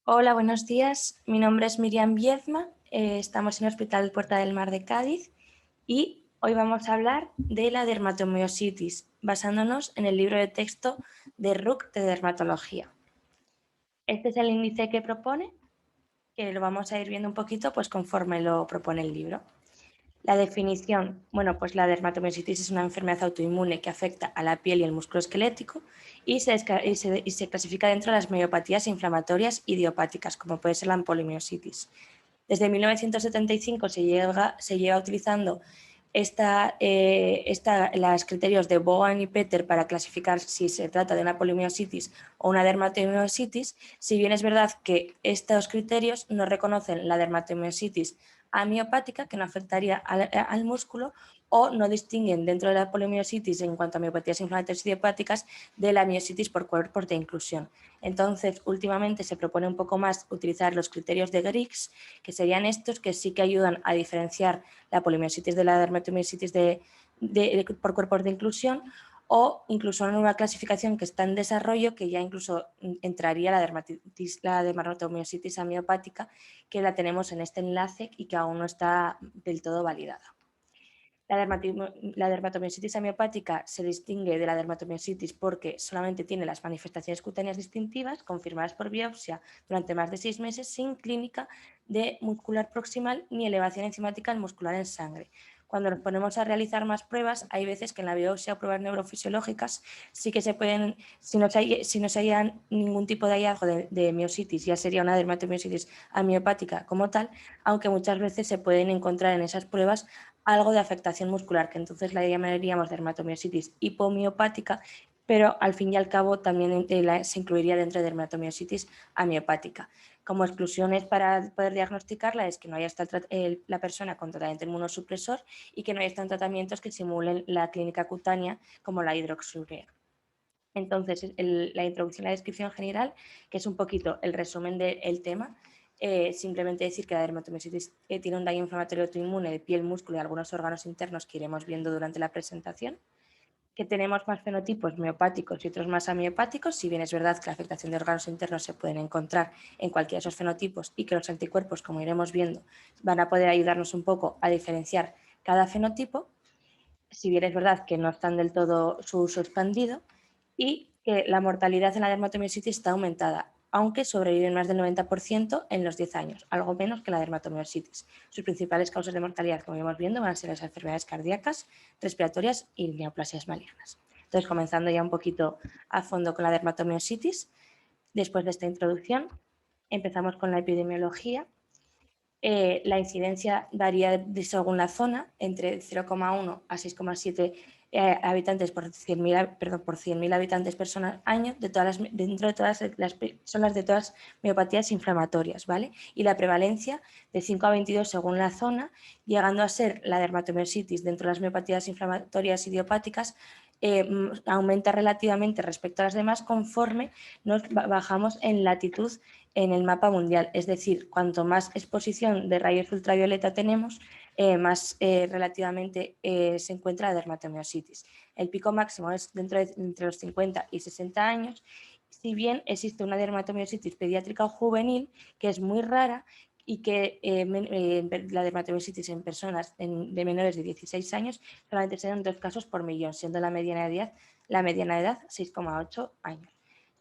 Hola, buenos días. Mi nombre es Miriam Viedma. Estamos en el Hospital Puerta del Mar de Cádiz y hoy vamos a hablar de la dermatomiositis, basándonos en el libro de texto de RUC de dermatología. Este es el índice que propone, que lo vamos a ir viendo un poquito pues conforme lo propone el libro. La definición, bueno, pues la dermatomiositis es una enfermedad autoinmune que afecta a la piel y el músculo esquelético y se clasifica dentro de las miopatías inflamatorias idiopáticas, como puede ser la polimiositis. Desde 1975 se lleva utilizando los criterios de Bowen y Peter para clasificar si se trata de una polimiositis o una dermatomiositis, si bien es verdad que estos criterios no reconocen la dermatomiositis amiopática, que no afectaría al músculo, o no distinguen dentro de la polimiositis en cuanto a miopatías inflamatorias idiopáticas de la miositis por cuerpos de inclusión. Entonces, últimamente se propone un poco más utilizar los criterios de Griggs, que serían estos que sí que ayudan a diferenciar la polimiositis de la dermatomiositis por cuerpos de inclusión, o incluso una nueva clasificación que está en desarrollo, que ya incluso entraría la dermatomiositis amiopática, que la tenemos en este enlace y que aún no está del todo validada. La dermatomiositis amiopática se distingue de la dermatomiositis porque solamente tiene las manifestaciones cutáneas distintivas confirmadas por biopsia durante más de 6 meses sin clínica de muscular proximal ni elevación enzimática muscular en sangre. Cuando nos ponemos a realizar más pruebas, hay veces que en la biopsia o pruebas neurofisiológicas sí que se pueden, si no se haya ningún tipo de hallazgo de miositis, ya sería una dermatomiositis amiopática como tal, aunque muchas veces se pueden encontrar en esas pruebas algo de afectación muscular, que entonces la llamaríamos dermatomiositis hipomiopática, pero al fin y al cabo también se incluiría dentro de dermatomiositis amiopática. Como exclusiones para poder diagnosticarla es que no haya estado la persona con tratamiento inmunosupresor y que no haya estado en tratamientos que simulen la clínica cutánea como la hidroxurea. Entonces, la introducción y la descripción general, que es un poquito el resumen del tema, simplemente decir que la dermatomiositis tiene un daño inflamatorio autoinmune de piel, músculo y algunos órganos internos que iremos viendo durante la presentación, que tenemos más fenotipos miopáticos y otros más amiopáticos, si bien es verdad que la afectación de órganos internos se pueden encontrar en cualquiera de esos fenotipos y que los anticuerpos, como iremos viendo, van a poder ayudarnos un poco a diferenciar cada fenotipo, si bien es verdad que no están del todo su uso expandido, y que la mortalidad en la dermatomiositis está aumentada, aunque sobreviven más del 90% en los 10 años, algo menos que la dermatomiositis. Sus principales causas de mortalidad, como vamos viendo, van a ser las enfermedades cardíacas, respiratorias y neoplasias malignas. Entonces, comenzando ya un poquito a fondo con la dermatomiositis, después de esta introducción, empezamos con la epidemiología. La incidencia varía según la zona, entre 0,1 a 6,7 habitantes por 100.000 habitantes personas año, dentro de todas son las de todas miopatías inflamatorias, ¿vale? Y la prevalencia de 5 a 22 según la zona, llegando a ser la dermatomiositis dentro de las miopatías inflamatorias idiopáticas, aumenta relativamente respecto a las demás conforme nos bajamos en latitud en el mapa mundial. Es decir, cuanto más exposición de rayos ultravioleta tenemos, más relativamente se encuentra la dermatomiositis. El pico máximo es entre los 50 y 60 años, si bien existe una dermatomiositis pediátrica o juvenil que es muy rara y que la dermatomiositis en personas de menores de 16 años solamente se dan 2 casos por millón, siendo la mediana edad 6,8 años.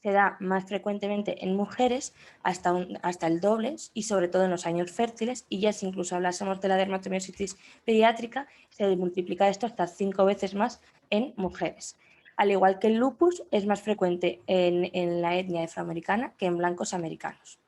Se da más frecuentemente en mujeres, hasta el doble y sobre todo en los años fértiles, y ya si incluso hablásemos de la dermatomiositis pediátrica, se multiplica esto hasta 5 veces más en mujeres. Al igual que el lupus, es más frecuente en la etnia afroamericana que en blancos americanos.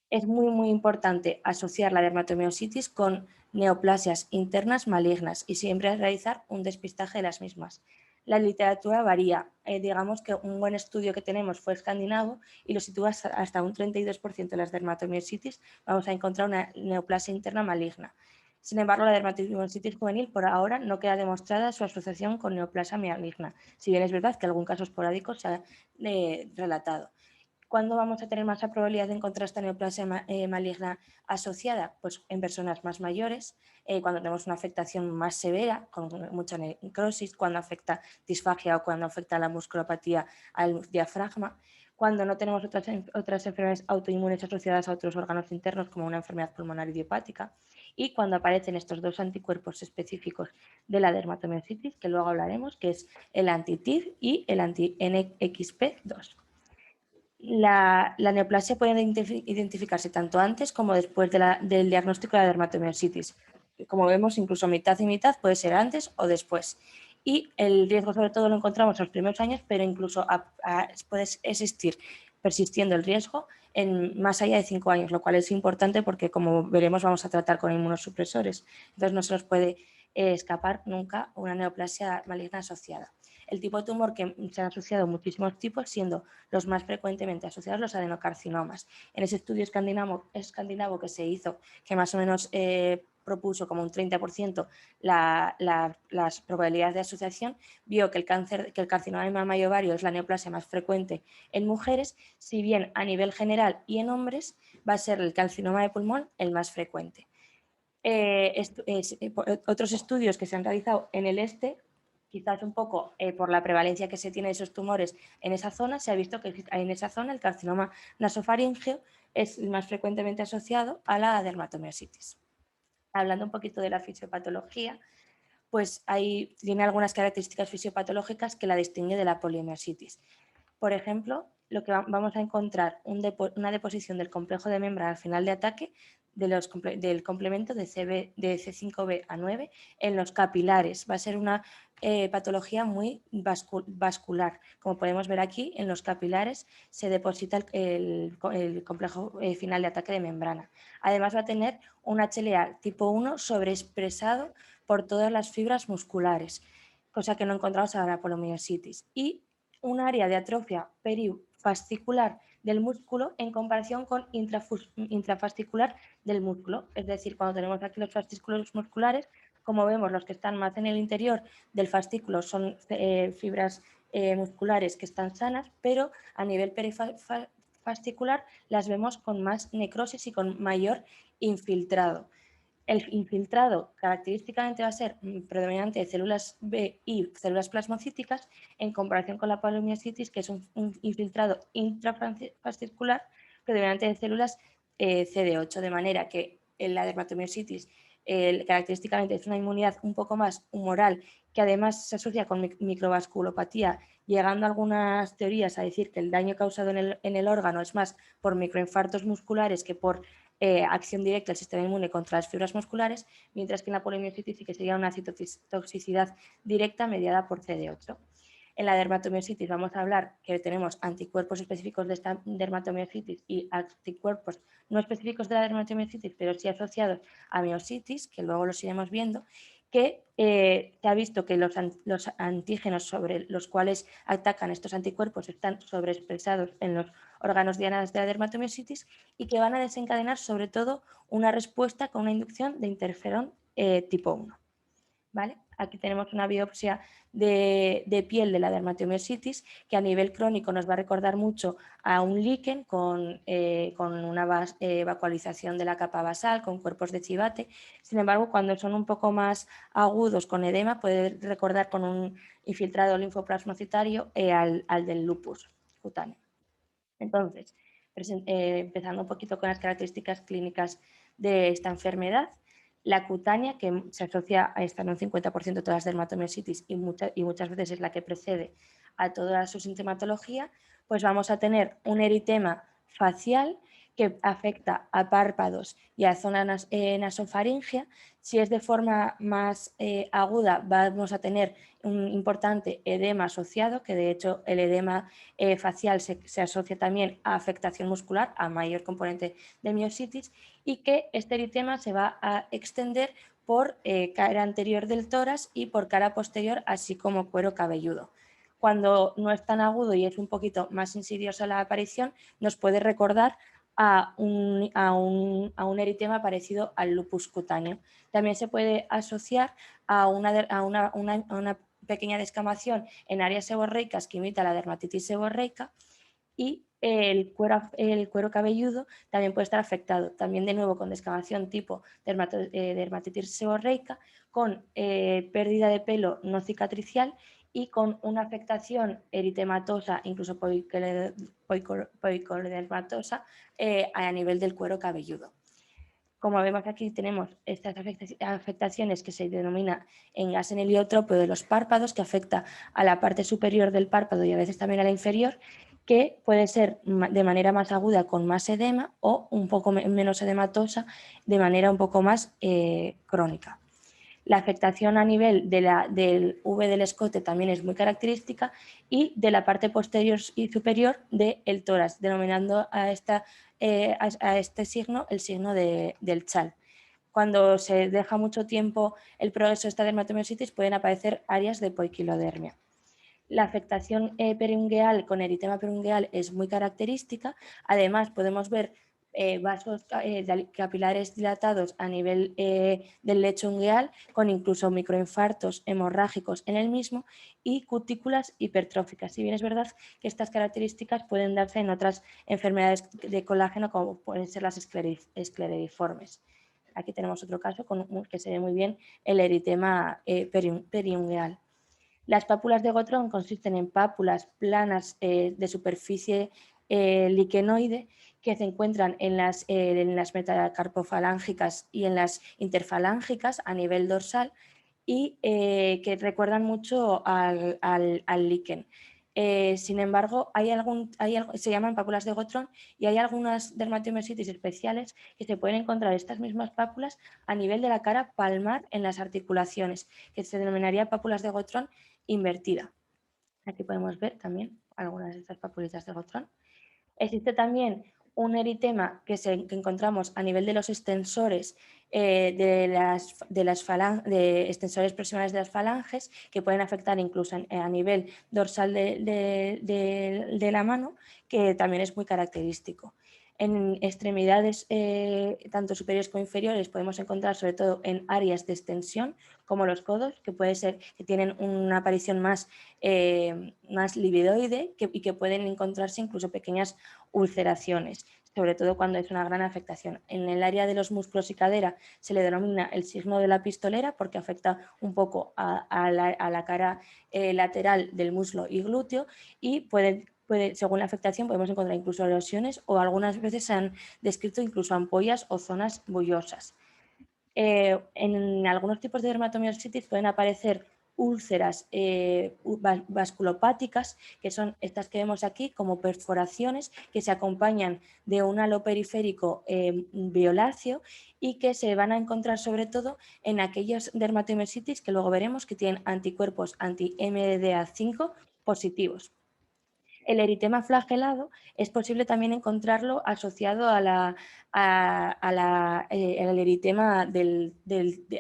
Es muy importante asociar la dermatomiositis con neoplasias internas malignas y siempre realizar un despistaje de las mismas. La literatura varía, digamos que un buen estudio que tenemos fue escandinavo y lo sitúa hasta un 32% de las dermatomiositis, vamos a encontrar una neoplasia interna maligna. Sin embargo, la dermatomiositis juvenil por ahora no queda demostrada su asociación con neoplasia maligna, si bien es verdad que algún caso esporádico se ha relatado. ¿Cuándo vamos a tener más la probabilidad de encontrar esta neoplasia maligna asociada? Pues en personas más mayores, cuando tenemos una afectación más severa, con mucha necrosis, cuando afecta disfagia o cuando afecta la musculopatía al diafragma, cuando no tenemos otras enfermedades autoinmunes asociadas a otros órganos internos, como una enfermedad pulmonar idiopática, y cuando aparecen estos dos anticuerpos específicos de la dermatomiositis, que luego hablaremos, que es el anti-TIF y el anti-NXP2. La neoplasia puede identificarse tanto antes como después del diagnóstico de la dermatomiositis. Como vemos, incluso mitad y mitad puede ser antes o después. Y el riesgo sobre todo lo encontramos en los primeros años, pero incluso puede existir persistiendo el riesgo en más allá de 5 años, lo cual es importante porque, como veremos, vamos a tratar con inmunosupresores. Entonces no se nos puede escapar nunca una neoplasia maligna asociada. El tipo de tumor que se han asociado muchísimos tipos, siendo los más frecuentemente asociados los adenocarcinomas. En ese estudio escandinavo que se hizo, que más o menos propuso como un 30% las probabilidades de asociación, vio que el carcinoma de mama y ovario es la neoplasia más frecuente en mujeres, si bien a nivel general y en hombres va a ser el carcinoma de pulmón el más frecuente. Otros estudios que se han realizado en el este, quizás un poco por la prevalencia que se tiene de esos tumores en esa zona, se ha visto que en esa zona el carcinoma nasofaríngeo es más frecuentemente asociado a la dermatomiositis. Hablando un poquito de la fisiopatología, pues tiene algunas características fisiopatológicas que la distinguen de la polimiositis. Por ejemplo, lo que vamos a encontrar una deposición del complejo de membrana al final de ataque del complemento de C5b a 9 en los capilares. Va a ser una patología muy vascular. Como podemos ver aquí, en los capilares se deposita el complejo final de ataque de membrana. Además va a tener un HLA tipo 1 sobreexpresado por todas las fibras musculares, cosa que no encontramos en la polimiositis. Y un área de atrofia perifascicular del músculo en comparación con intrafascicular del músculo. Es decir, cuando tenemos aquí los fascículos musculares, como vemos, los que están más en el interior del fascículo son fibras musculares que están sanas, pero a nivel perifascicular las vemos con más necrosis y con mayor infiltrado. El infiltrado característicamente va a ser predominante de células B y células plasmocíticas en comparación con la polimiositis, que es un infiltrado intrafascicular predominante de células CD8, de manera que en la dermatomiositis característicamente es una inmunidad un poco más humoral, que además se asocia con microvasculopatía, llegando a algunas teorías a decir que el daño causado en el órgano es más por microinfartos musculares que por acción directa del sistema inmune contra las fibras musculares, mientras que en la polimiositis sí que sería una citotoxicidad directa mediada por CD8. En la dermatomiositis vamos a hablar que tenemos anticuerpos específicos de esta dermatomiositis y anticuerpos no específicos de la dermatomiositis, pero sí asociados a miositis, que luego los iremos viendo, que se ha visto que los antígenos sobre los cuales atacan estos anticuerpos están sobreexpresados en los órganos dianas de la dermatomiositis y que van a desencadenar sobre todo una respuesta con una inducción de interferón tipo 1. ¿Vale? Aquí tenemos una biopsia de piel de la dermatomiositis que a nivel crónico nos va a recordar mucho a un líquen con una vacuolización de la capa basal, con cuerpos de chivate. Sin embargo, cuando son un poco más agudos con edema, puede recordar con un infiltrado linfoplasmocitario al del lupus cutáneo. Entonces, empezando un poquito con las características clínicas de esta enfermedad, la cutánea, que se asocia a esta en un 50% de todas las dermatomiositis y muchas veces es la que precede a toda su sintomatología, pues vamos a tener un eritema facial que afecta a párpados y a zona nasofaringea. Si es de forma más aguda, vamos a tener un importante edema asociado, que de hecho el edema facial se asocia también a afectación muscular, a mayor componente de miositis, y que este eritema se va a extender por cara anterior del tórax y por cara posterior, así como cuero cabelludo. Cuando no es tan agudo y es un poquito más insidiosa la aparición, nos puede recordar a un eritema parecido al lupus cutáneo. También se puede asociar a una pequeña descamación en áreas seborreicas que imita la dermatitis seborreica y el cuero cabelludo también puede estar afectado, también de nuevo con descamación tipo dermatitis seborreica, con pérdida de pelo no cicatricial y con una afectación eritematosa, incluso poicodermatosa, a nivel del cuero cabelludo. Como vemos aquí tenemos estas afectaciones que se denomina engas en heliotrópico de los párpados, que afecta a la parte superior del párpado y a veces también a la inferior, que puede ser de manera más aguda con más edema o un poco menos edematosa de manera un poco más crónica. La afectación a nivel del V del escote también es muy característica y de la parte posterior y superior del tórax, denominando a este signo el signo del chal. Cuando se deja mucho tiempo el progreso de esta dermatomiositis pueden aparecer áreas de poiquilodermia. La afectación perungueal con eritema perungueal es muy característica. Además, podemos ver vasos capilares dilatados a nivel del lecho ungueal, con incluso microinfartos hemorrágicos en el mismo y cutículas hipertróficas. Si bien es verdad que estas características pueden darse en otras enfermedades de colágeno, como pueden ser las escleriformes. Aquí tenemos otro caso que se ve muy bien el eritema periungueal. Las pápulas de Gotrón consisten en pápulas planas de superficie liquenoide que se encuentran en las metacarpofalángicas y en las interfalángicas a nivel dorsal y que recuerdan mucho al líquen. Sin embargo, se llaman pápulas de Gotrón y hay algunas dermatomiositis especiales que se pueden encontrar estas mismas pápulas a nivel de la cara palmar en las articulaciones, que se denominaría pápulas de Gotrón invertida. Aquí podemos ver también algunas de estas papulitas de Gotrón. Existe también un eritema que encontramos a nivel de los extensores extensores proximales de las falanges, que pueden afectar incluso a nivel dorsal de la mano, que también es muy característico. En extremidades tanto superiores como inferiores podemos encontrar sobre todo en áreas de extensión como los codos, que puede ser que tienen una aparición más lividoide y que pueden encontrarse incluso pequeñas ulceraciones, sobre todo cuando es una gran afectación. En el área de los músculos y cadera se le denomina el signo de la pistolera porque afecta un poco a la cara lateral del muslo y glúteo y según la afectación podemos encontrar incluso erosiones o algunas veces se han descrito incluso ampollas o zonas bullosas. En algunos tipos de dermatomiositis pueden aparecer úlceras vasculopáticas, que son estas que vemos aquí como perforaciones que se acompañan de un halo periférico violáceo y que se van a encontrar sobre todo en aquellos dermatomiositis que luego veremos que tienen anticuerpos anti-MDA5 positivos. El eritema flagelado es posible también encontrarlo asociado al eritema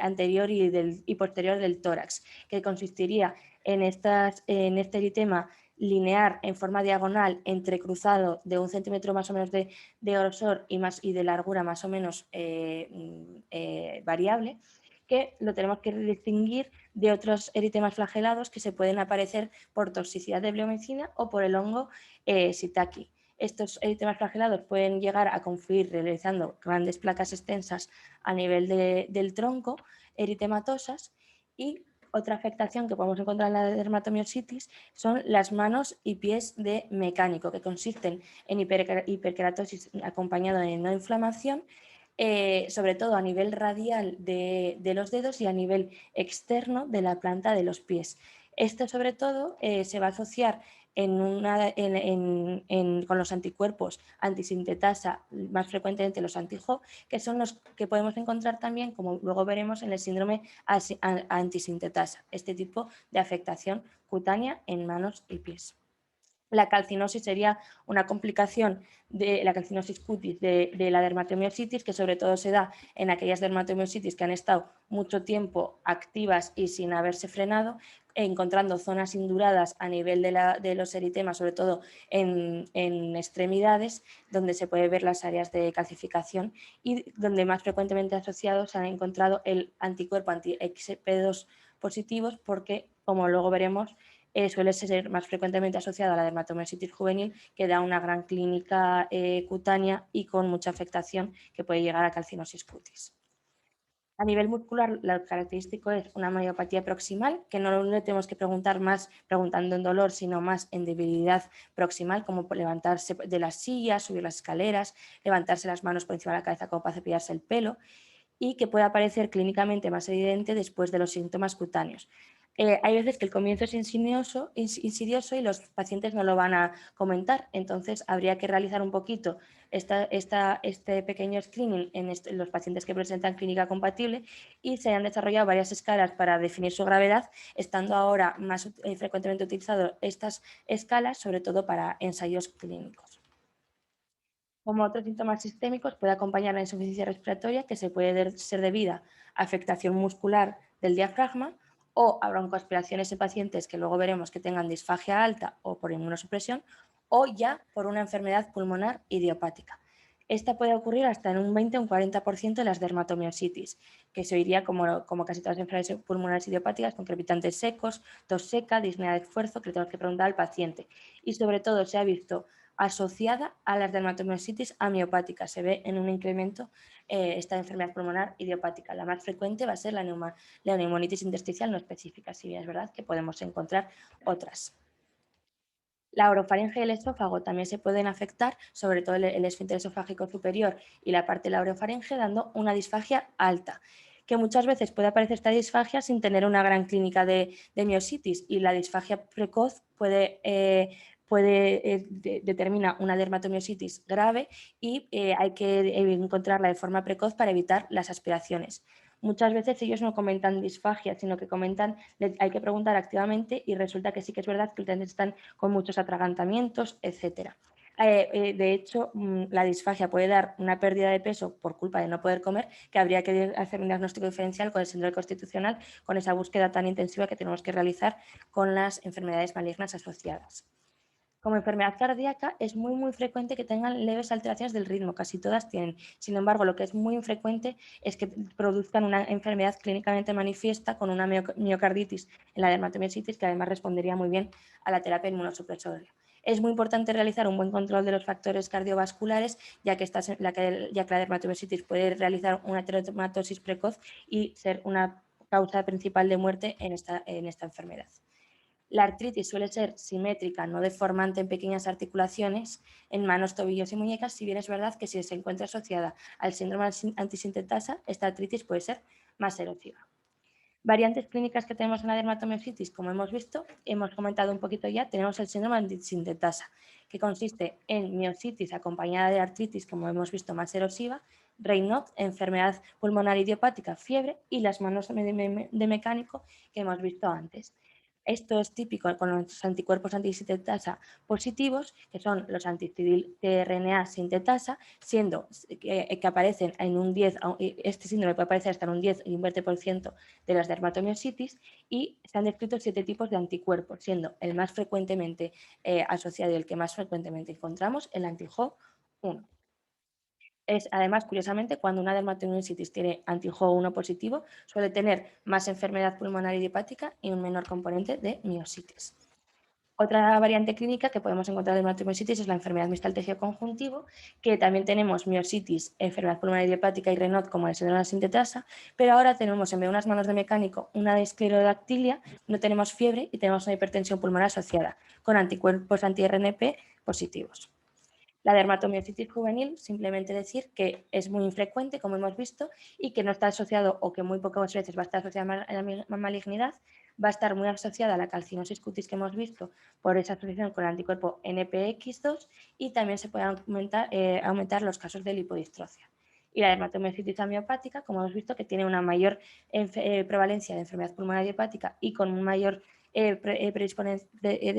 anterior y posterior del tórax, que consistiría en este eritema lineal en forma diagonal entrecruzado de 1 centímetro más o menos de grosor y de largura más o menos variable, que lo tenemos que distinguir de otros eritemas flagelados que se pueden aparecer por toxicidad de bleomicina o por el hongo shiitake. Estos eritemas flagelados pueden llegar a confluir realizando grandes placas extensas a nivel del tronco, eritematosas, y otra afectación que podemos encontrar en la dermatomiositis son las manos y pies de mecánico, que consisten en hiperkeratosis acompañado de no inflamación, sobre todo a nivel radial de los dedos y a nivel externo de la planta de los pies. Esto sobre todo se va a asociar con los anticuerpos antisintetasa, más frecuentemente los anti-HO, que son los que podemos encontrar también, como luego veremos, en el síndrome antisintetasa, este tipo de afectación cutánea en manos y pies. La calcinosis sería una complicación de la calcinosis cutis de la dermatomiositis, que sobre todo se da en aquellas dermatomiositis que han estado mucho tiempo activas y sin haberse frenado, encontrando zonas induradas a nivel de los eritemas, sobre todo en extremidades, donde se puede ver las áreas de calcificación y donde más frecuentemente asociados se han encontrado el anticuerpo anti-XP2 positivos porque, como luego veremos, suele ser más frecuentemente asociado a la dermatomiositis juvenil, que da una gran clínica cutánea y con mucha afectación que puede llegar a calcinosis cutis. A nivel muscular, lo característico es una miopatía proximal, que no le tenemos que preguntar más preguntando en dolor, sino más en debilidad proximal, como levantarse de las sillas, subir las escaleras, levantarse las manos por encima de la cabeza como para cepillarse el pelo, y que puede aparecer clínicamente más evidente después de los síntomas cutáneos. Hay veces que el comienzo es insidioso y los pacientes no lo van a comentar, entonces habría que realizar un poquito este pequeño screening en los pacientes que presentan clínica compatible, y se han desarrollado varias escalas para definir su gravedad, estando ahora más frecuentemente utilizado estas escalas, sobre todo para ensayos clínicos. Como otros síntomas sistémicos, puede acompañar la insuficiencia respiratoria, que se puede ser debida a afectación muscular del diafragma o a broncoaspiraciones en pacientes que luego veremos que tengan disfagia alta o por inmunosupresión, o ya por una enfermedad pulmonar idiopática. Esta puede ocurrir hasta en un 20 o un 40% de las dermatomiositis, que se oiría como casi todas las enfermedades pulmonares idiopáticas, con crepitantes secos, tos seca, disnea de esfuerzo, que le tenemos que preguntar al paciente. Y sobre todo se ha visto asociada a las dermatomiositis amiopáticas. Se ve en un incremento esta enfermedad pulmonar idiopática. La más frecuente va a ser la neumonitis intersticial no específica, si bien es verdad que podemos encontrar otras. La orofaringe y el esófago también se pueden afectar, sobre todo el esfínter esofágico superior y la parte de la orofaringe, dando una disfagia alta, que muchas veces puede aparecer esta disfagia sin tener una gran clínica de miositis, y la disfagia precoz determina una dermatomiositis grave, y hay que encontrarla de forma precoz para evitar las aspiraciones. Muchas veces ellos no comentan disfagia, sino que comentan, hay que preguntar activamente, y resulta que sí que es verdad que están con muchos atragantamientos, etc. De hecho, la disfagia puede dar una pérdida de peso por culpa de no poder comer, que habría que hacer un diagnóstico diferencial con el síndrome constitucional, con esa búsqueda tan intensiva que tenemos que realizar con las enfermedades malignas asociadas. Como enfermedad cardíaca es muy frecuente que tengan leves alteraciones del ritmo, casi todas tienen. Sin embargo, lo que es muy infrecuente es que produzcan una enfermedad clínicamente manifiesta con una miocarditis en la dermatomiositis, que además respondería muy bien a la terapia inmunosupresora. Es muy importante realizar un buen control de los factores cardiovasculares, ya que la dermatomiositis puede realizar una ateromatosis precoz y ser una causa principal de muerte en esta enfermedad. La artritis suele ser simétrica, no deformante en pequeñas articulaciones, en manos, tobillos y muñecas, si bien es verdad que si se encuentra asociada al síndrome antisintetasa, esta artritis puede ser más erosiva. Variantes clínicas que tenemos en la dermatomiositis, como hemos visto, hemos comentado un poquito ya, tenemos el síndrome antisintetasa, que consiste en miositis acompañada de artritis, como hemos visto, más erosiva, Raynaud, enfermedad pulmonar idiopática, fiebre, y las manos de mecánico que hemos visto antes. Esto es típico con los anticuerpos antisintetasa positivos, que son los anticidil tRNA sintetasa, siendo que aparecen en un 10, este síndrome puede aparecer hasta en un 10 y un 20% de las dermatomiositis, y se han descrito 7 tipos de anticuerpos, siendo el más frecuentemente asociado y el que más frecuentemente encontramos el anti-Jo1. Es, además, curiosamente, cuando una dermatomiositis tiene anti-Jo1 positivo, suele tener más enfermedad pulmonar idiopática y un menor componente de miositis. Otra variante clínica que podemos encontrar en dermatomiositis es la enfermedad mixta del tejido conjuntivo, que también tenemos miositis, enfermedad pulmonar idiopática y Raynaud como el síndrome de la sintetasa, pero ahora tenemos, en vez de unas manos de mecánico, una de esclerodactilia, no tenemos fiebre y tenemos una hipertensión pulmonar asociada, con anticuerpos anti-RNP positivos. La dermatomiositis juvenil, simplemente decir que es muy infrecuente, como hemos visto, y que no está asociado, o que muy pocas veces va a estar asociada a la malignidad, va a estar muy asociada a la calcinosis cutis que hemos visto por esa asociación con el anticuerpo NPX2, y también se pueden aumentar los casos de lipodistrofia. Y la dermatomiositis amiopática, como hemos visto, que tiene una mayor prevalencia de enfermedad pulmonar idiopática y con un mayor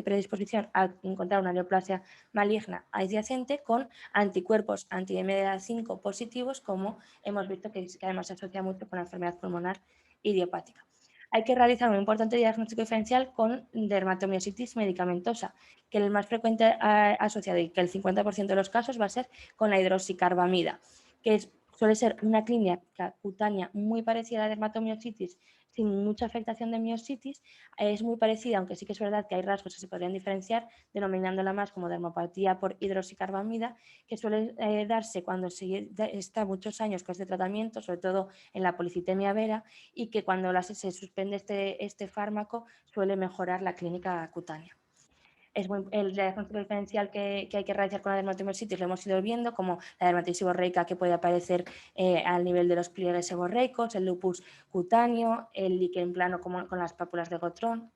predisposición a encontrar una neoplasia maligna adyacente con anticuerpos anti-MDA5 positivos, como hemos visto que además se asocia mucho con la enfermedad pulmonar idiopática. Hay que realizar un importante diagnóstico diferencial con dermatomiositis medicamentosa, que el más frecuente asociado, y que el 50% de los casos va a ser con la hidroxicarbamida, que suele ser una clínica cutánea muy parecida a la dermatomiositis, sin mucha afectación de miositis, es muy parecida, aunque sí que es verdad que hay rasgos que se podrían diferenciar, denominándola más como dermopatía por hidroxicarbamida, que suele darse cuando se está muchos años con este tratamiento, sobre todo en la policitemia vera, y que cuando se suspende este fármaco suele mejorar la clínica cutánea. El diagnóstico diferencial que hay que realizar con la dermatomiositis lo hemos ido viendo, como la dermatitis seborreica que puede aparecer al nivel de los pliegues seborreicos, el lupus cutáneo, el líquen plano como con las pápulas de Gotrón.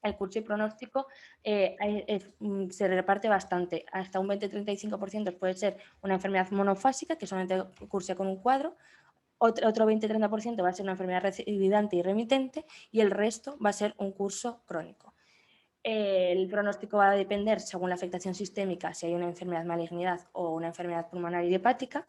El curso y pronóstico se reparte bastante, hasta un 20-35% puede ser una enfermedad monofásica, que solamente curse con un cuadro, otro 20-30% va a ser una enfermedad recidivante y remitente, y el resto va a ser un curso crónico. El pronóstico va a depender, según la afectación sistémica, si hay una enfermedad malignidad o una enfermedad pulmonar idiopática,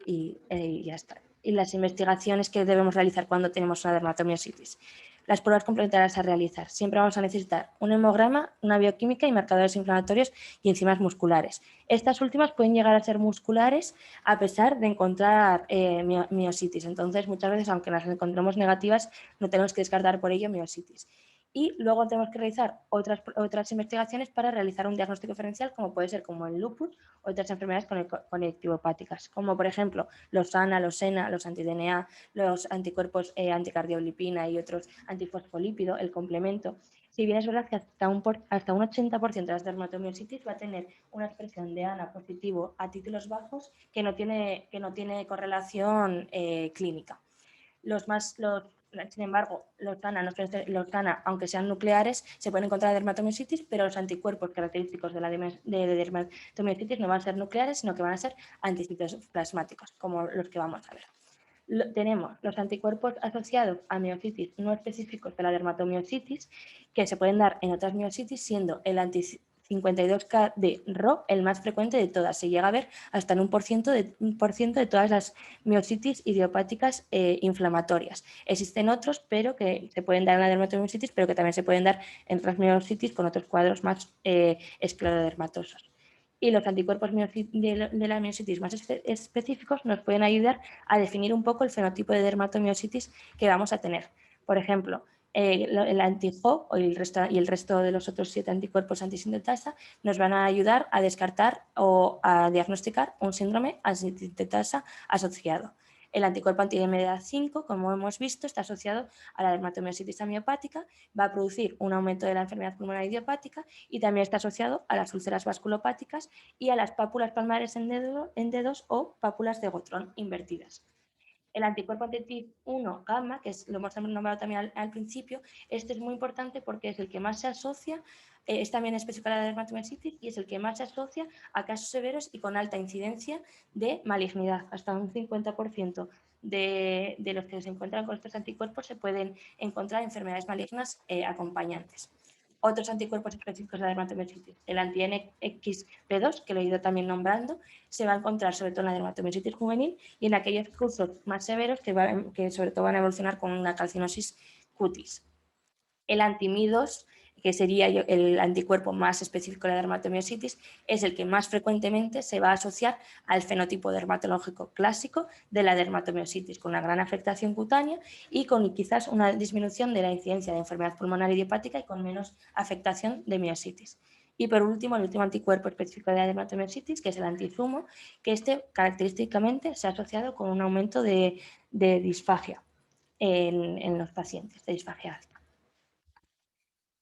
y ya está. Y las investigaciones que debemos realizar cuando tenemos una dermatomiositis. Las pruebas complementarias a realizar. Siempre vamos a necesitar un hemograma, una bioquímica y marcadores inflamatorios y enzimas musculares. Estas últimas pueden llegar a ser musculares a pesar de encontrar miositis. Entonces, muchas veces, aunque las encontremos negativas, no tenemos que descartar por ello miositis. Y luego tenemos que realizar otras investigaciones para realizar un diagnóstico diferencial, como puede ser como el lupus o otras enfermedades conectivopáticas, como por ejemplo los ANA, los SENA, los anti-DNA, los anticuerpos anticardiolipina y otros antifosfolípido, el complemento. Si bien es verdad que hasta un 80% de las dermatomiositis va a tener una expresión de ANA positivo a títulos bajos que no tiene correlación clínica. Sin embargo, los ANA, aunque sean nucleares, se pueden encontrar en dermatomiositis, pero los anticuerpos característicos de dermatomiositis no van a ser nucleares, sino que van a ser anticitoplasmáticos, como los que vamos a ver. Tenemos los anticuerpos asociados a miositis no específicos de la dermatomiositis, que se pueden dar en otras miositis, siendo el anti-52K de RO el más frecuente de todas. Se llega a ver hasta en un por ciento de todas las miositis idiopáticas inflamatorias. Existen otros, pero que se pueden dar en la dermatomiositis, pero que también se pueden dar en otras miositis con otros cuadros más esclerodermatosos. Y los anticuerpos de la miositis más específicos nos pueden ayudar a definir un poco el fenotipo de dermatomiositis que vamos a tener. Por ejemplo, el anti-Jo y el resto de los otros 7 anticuerpos antisintetasa nos van a ayudar a descartar o a diagnosticar un síndrome antisintetasa asociado. El anticuerpo anti-MDA5, como hemos visto, está asociado a la dermatomiositis amiopática, va a producir un aumento de la enfermedad pulmonar idiopática y también está asociado a las úlceras vasculopáticas y a las pápulas palmares en dedos o pápulas de Gotrón invertidas. El anticuerpo anti-TIF1 gamma, que lo hemos nombrado también al principio, este es muy importante porque es el que más se asocia, es también específico de la dermatomiositis y es el que más se asocia a casos severos y con alta incidencia de malignidad. Hasta un 50% de los que se encuentran con estos anticuerpos se pueden encontrar enfermedades malignas acompañantes. Otros anticuerpos específicos de la dermatomiositis, el anti-NXP2, que lo he ido también nombrando, se va a encontrar sobre todo en la dermatomiositis juvenil y en aquellos cursos más severos que sobre todo van a evolucionar con una calcinosis cutis. El anti-Mi2, que sería el anticuerpo más específico de la dermatomiositis, es el que más frecuentemente se va a asociar al fenotipo dermatológico clásico de la dermatomiositis, con una gran afectación cutánea y con quizás una disminución de la incidencia de enfermedad pulmonar idiopática y con menos afectación de miositis. Y por último, el último anticuerpo específico de la dermatomiositis, que es el antizumo, que característicamente se ha asociado con un aumento de disfagia en los pacientes, de disfagia alta.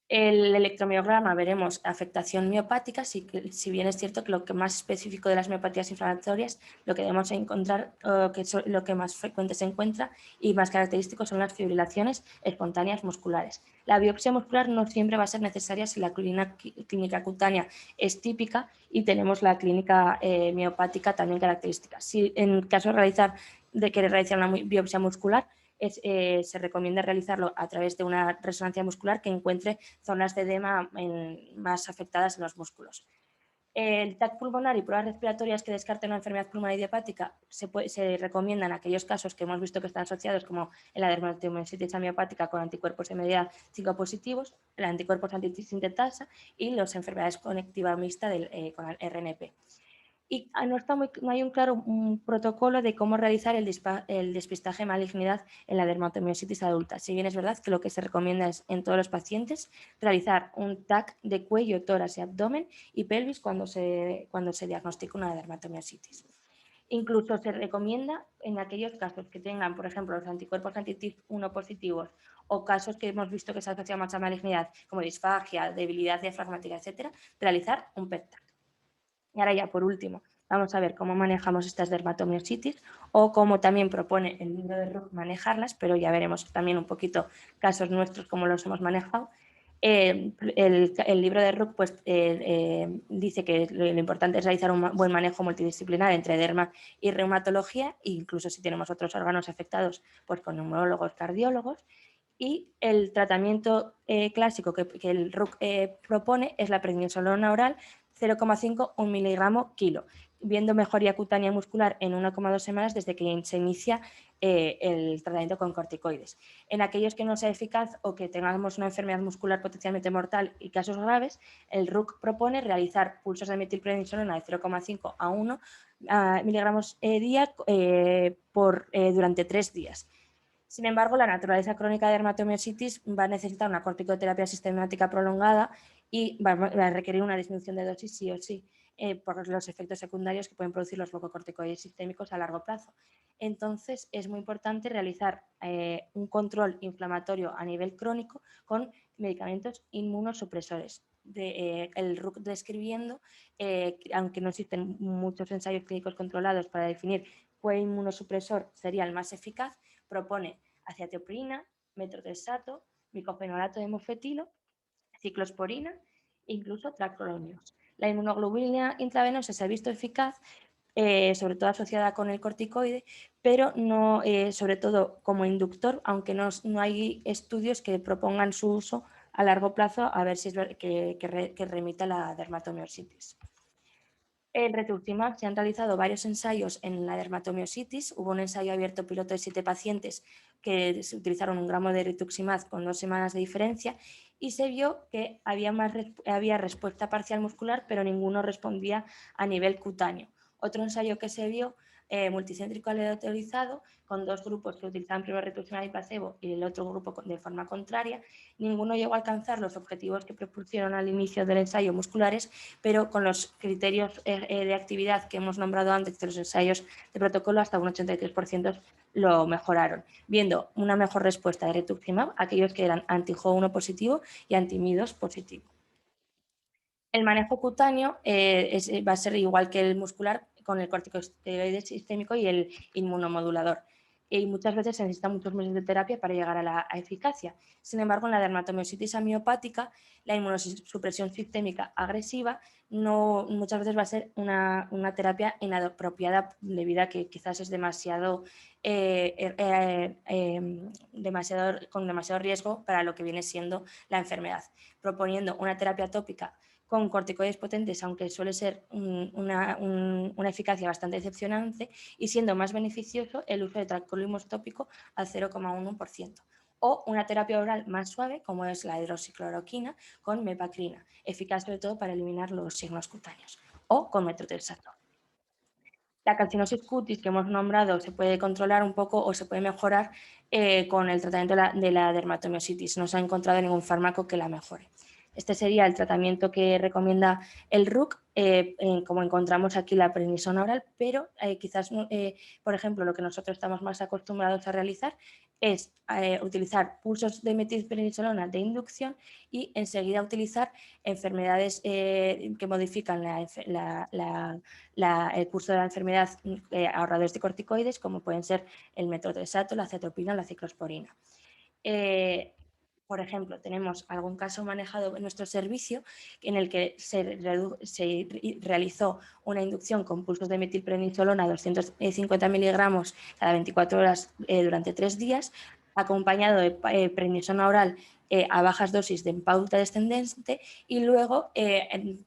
El electromiograma veremos afectación miopática, si bien es cierto que lo que más específico de las miopatías inflamatorias, lo que debemos encontrar, lo que más frecuente se encuentra y más característico son las fibrilaciones espontáneas musculares. La biopsia muscular no siempre va a ser necesaria si la clínica cutánea es típica y tenemos la clínica miopática también característica. Si en caso de querer realizar una biopsia muscular, se recomienda realizarlo a través de una resonancia muscular que encuentre zonas de edema más afectadas en los músculos. El TAC pulmonar y pruebas respiratorias que descarten una enfermedad pulmonar idiopática se recomiendan en aquellos casos que hemos visto que están asociados, como en la dermatomiositis amiopática con anticuerpos MDA5 positivos, el anticuerpos antisintetasa y las enfermedades conectiva mixta con el RNP. y no hay un claro protocolo de cómo realizar el despistaje de malignidad en la dermatomiositis adulta. Si bien es verdad que lo que se recomienda es en todos los pacientes realizar un TAC de cuello, tórax y abdomen y pelvis cuando se diagnostica una dermatomiositis. Incluso se recomienda en aquellos casos que tengan, por ejemplo, los anticuerpos anti-TIF1 positivos o casos que hemos visto que se asocian más a malignidad, como disfagia, debilidad diafragmática, etcétera, realizar un PET-TAC. Y ahora ya, por último, vamos a ver cómo manejamos estas dermatomiositis o cómo también propone el libro de Ruck manejarlas, pero ya veremos también un poquito casos nuestros, cómo los hemos manejado. El libro de Ruck pues, dice que lo importante es realizar un buen manejo multidisciplinar entre derma y reumatología, incluso si tenemos otros órganos afectados, pues con neumólogos, cardiólogos. Y el tratamiento clásico que el RUC propone es la prednisolona oral 0,5 miligramo kilo, viendo mejoría cutánea muscular en 1,2 semanas desde que se inicia el tratamiento con corticoides. En aquellos que no sea eficaz o que tengamos una enfermedad muscular potencialmente mortal y casos graves, el RUC propone realizar pulsos de metilprednisolona de 0,5 a 1 miligramos día durante 3 días. Sin embargo, la naturaleza crónica de dermatomiositis va a necesitar una corticoterapia sistemática prolongada y va a requerir una disminución de dosis sí o sí por los efectos secundarios que pueden producir los glucocorticoides sistémicos a largo plazo. Entonces, es muy importante realizar un control inflamatorio a nivel crónico con medicamentos inmunosupresores. El RUC describiendo, aunque no existen muchos ensayos clínicos controlados para definir cuál inmunosupresor sería el más eficaz, propone aciatoprina, metrotexato, micofenolato de mofetilo, ciclosporina e incluso tracrolimus. La inmunoglobulina intravenosa se ha visto eficaz, sobre todo asociada con el corticoide, pero no, sobre todo como inductor, aunque no hay estudios que propongan su uso a largo plazo a ver si es que remita la dermatomiositis. El rituximab se han realizado varios ensayos en la dermatomiositis. Hubo un ensayo abierto piloto de 7 pacientes que se utilizaron 1 gramo de rituximab con 2 semanas de diferencia y se vio que había respuesta parcial muscular, pero ninguno respondía a nivel cutáneo. Otro ensayo que se vio multicéntrico aleatorizado con 2 grupos que utilizaban primero rituximab y placebo y el otro grupo de forma contraria. Ninguno llegó a alcanzar los objetivos que propusieron al inicio del ensayo musculares, pero con los criterios de actividad que hemos nombrado antes de los ensayos de protocolo, hasta un 83% lo mejoraron, viendo una mejor respuesta de rituximab a aquellos que eran anti-HO1 positivo y anti-MI2 positivo. El manejo cutáneo va a ser igual que el muscular con el corticosteroide sistémico y el inmunomodulador. Y muchas veces se necesitan muchos meses de terapia para llegar a la eficacia. Sin embargo, en la dermatomiositis amiopática, la inmunosupresión sistémica agresiva muchas veces va a ser una terapia inapropiada debido a que quizás es con demasiado riesgo para lo que viene siendo la enfermedad, proponiendo una terapia tópica con corticoides potentes, aunque suele ser una eficacia bastante decepcionante, y siendo más beneficioso el uso de tacrolimus tópico al 0,1%. O una terapia oral más suave, como es la hidroxicloroquina con mepacrina, eficaz sobre todo para eliminar los signos cutáneos, o con metrotexato. La calcinosis cutis que hemos nombrado se puede controlar un poco o se puede mejorar con el tratamiento de la dermatomiositis. No se ha encontrado ningún fármaco que la mejore. Este sería el tratamiento que recomienda el RUC, como encontramos aquí la prednisona oral, pero quizás, por ejemplo, lo que nosotros estamos más acostumbrados a realizar es utilizar pulsos de metilprednisolona de inducción y enseguida utilizar enfermedades que modifican el curso de la enfermedad ahorradores de corticoides, como pueden ser el metrotexato, la acetopina o la ciclosporina. Por ejemplo, tenemos algún caso manejado en nuestro servicio en el que se realizó una inducción con pulsos de metilprednisolona 250 miligramos cada 24 horas durante 3 días, acompañado de prednisona oral a bajas dosis de pauta descendente y luego de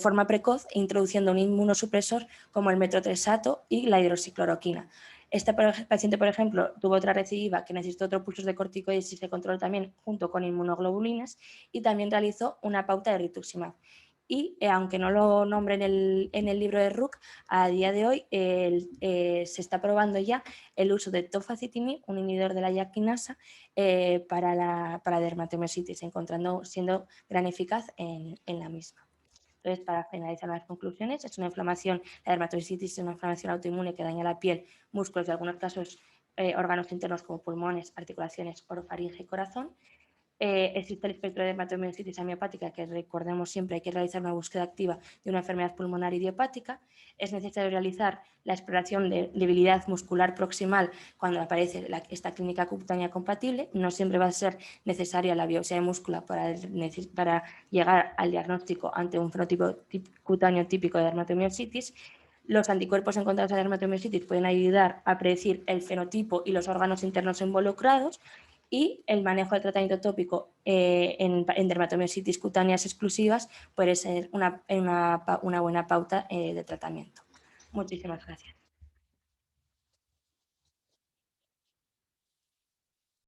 forma precoz introduciendo un inmunosupresor como el metrotexato y la hidroxicloroquina. Este paciente, por ejemplo, tuvo otra recidiva que necesitó otro pulso de corticoides y se controló también junto con inmunoglobulinas y también realizó una pauta de rituximab. y aunque no lo nombre en el libro de Rook, a día de hoy se está probando ya el uso de tofacitinib, un inhibidor de la JAK kinasa, para dermatomiositis, siendo gran eficaz en la misma. Entonces, para finalizar las conclusiones, es una inflamación, la dermatomiositis es una inflamación autoinmune que daña la piel, músculos y en algunos casos órganos internos como pulmones, articulaciones, orofaringe y corazón. Existe el espectro de dermatomiositis amiopática, que recordemos siempre hay que realizar una búsqueda activa de una enfermedad pulmonar idiopática. Es necesario realizar la exploración de debilidad muscular proximal cuando aparece esta clínica cutánea compatible. No siempre va a ser necesaria la biopsia de múscula para llegar al diagnóstico ante un fenotipo cutáneo típico de dermatomiositis. Los anticuerpos encontrados en dermatomiositis pueden ayudar a predecir el fenotipo y los órganos internos involucrados, y el manejo del tratamiento tópico en dermatomiositis cutáneas exclusivas puede ser una buena pauta de tratamiento. Muchísimas gracias.